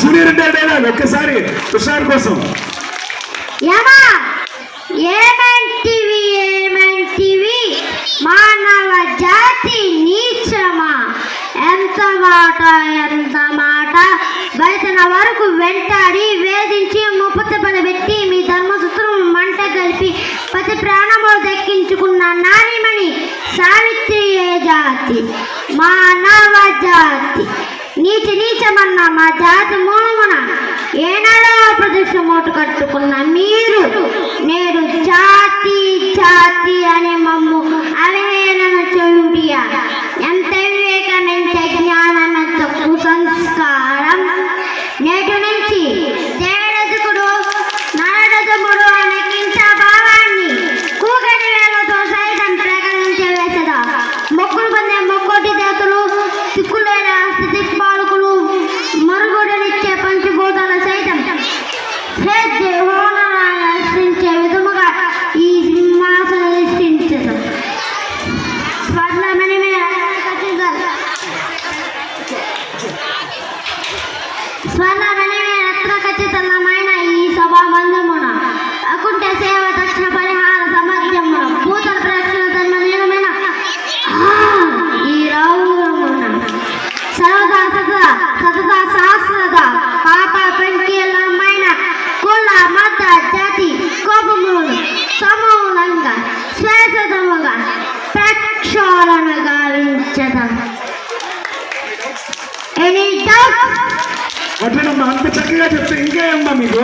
Junior NTR dialogue ఒక్కసారి హుషారు కోసం. ఏమంటివి మానవ జాతి నీచమా, ఎంత మాట బయటన వరకు వెంటాడి వేధించి ముప్పతపన పెట్టి మీ ధర్మసూత్రం మంట కలిపి ప్రతి ప్రాణములు దక్కించుకున్న నారీమణి సావిత్రి జాతి మానవ జాతి నీచమన్న మా జాతి మూలమున ఏనాడో ప్రదర్శన మూట కట్టుకున్న మీరు నేడు జాతి అనే మమ్ము అవహేళన చెడుడియా, ఎంత వివేకం, ఎంత జ్ఞానం, ఎంత కుసంస్కారం. నేటి నుంచి దేవదకుడు నరదముడు అనకింత భావాన్ని కూగడి వేలతో సైతం ప్రకటించే వేసదా. మొక్కులు పొందే మొక్కోటి దేవతలు, సిక్కులేని స్థితి పాలకులు, మరుగుడనిచ్చే పంచభూతాల సైతం హోనరాశించే విధముగా ఈ సింహాసనం సృష్టించదు. స్వర్ణమణి రత్న ఖచ్చితమైన ఈ సభా మందిరమున అకుంఠ సేవ దక్షిణ పరిహార సమర్థ్యమున భూతల ప్రక్షణ ధర్మనీయమైన ఈ రౌరమున సర్వదా సతదా శాస్త్రద పాప పెంకిలమైన కుల మత జాతి కోపములను సమూలంగా శ్వేతముగా ప్రక్షాళన గావించడం. అట్లా అంత చక్కగా చెప్తే ఇంకా ఏమ్మా మీకు.